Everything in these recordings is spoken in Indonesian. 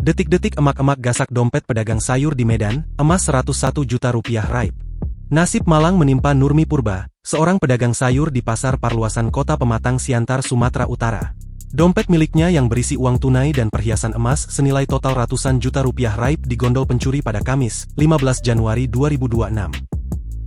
Detik-detik emak-emak gasak dompet pedagang sayur di Medan, emas 101 juta rupiah raib. Nasib malang menimpa Nurmi Purba, seorang pedagang sayur di pasar Parluasan Kota Pematang Siantar, Sumatera Utara. Dompet miliknya yang berisi uang tunai dan perhiasan emas senilai total ratusan juta rupiah raib digondol pencuri pada Kamis, 15 Januari 2026.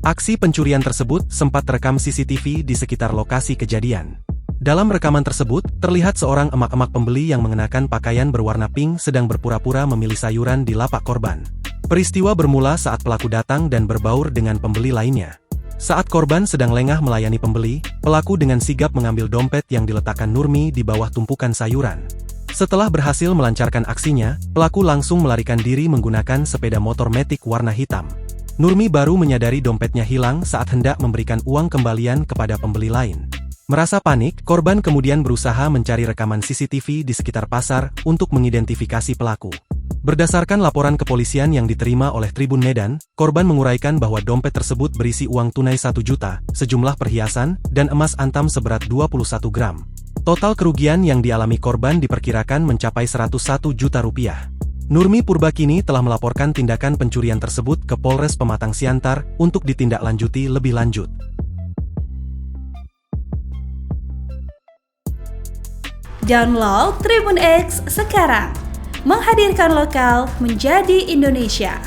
Aksi pencurian tersebut sempat terekam CCTV di sekitar lokasi kejadian. Dalam rekaman tersebut, terlihat seorang emak-emak pembeli yang mengenakan pakaian berwarna pink sedang berpura-pura memilih sayuran di lapak korban. Peristiwa bermula saat pelaku datang dan berbaur dengan pembeli lainnya. Saat korban sedang lengah melayani pembeli, pelaku dengan sigap mengambil dompet yang diletakkan Nurmi di bawah tumpukan sayuran. Setelah berhasil melancarkan aksinya, pelaku langsung melarikan diri menggunakan sepeda motor Matic warna hitam. Nurmi baru menyadari dompetnya hilang saat hendak memberikan uang kembalian kepada pembeli lain. Merasa panik, korban kemudian berusaha mencari rekaman CCTV di sekitar pasar untuk mengidentifikasi pelaku. Berdasarkan laporan kepolisian yang diterima oleh Tribun Medan, korban menguraikan bahwa dompet tersebut berisi uang tunai 1 juta, sejumlah perhiasan, dan emas antam seberat 21 gram. Total kerugian yang dialami korban diperkirakan mencapai 101 juta rupiah. Nurmi Purba kini telah melaporkan tindakan pencurian tersebut ke Polres Pematang Siantar untuk ditindaklanjuti lebih lanjut. Download Tribun X sekarang, menghadirkan lokal menjadi Indonesia.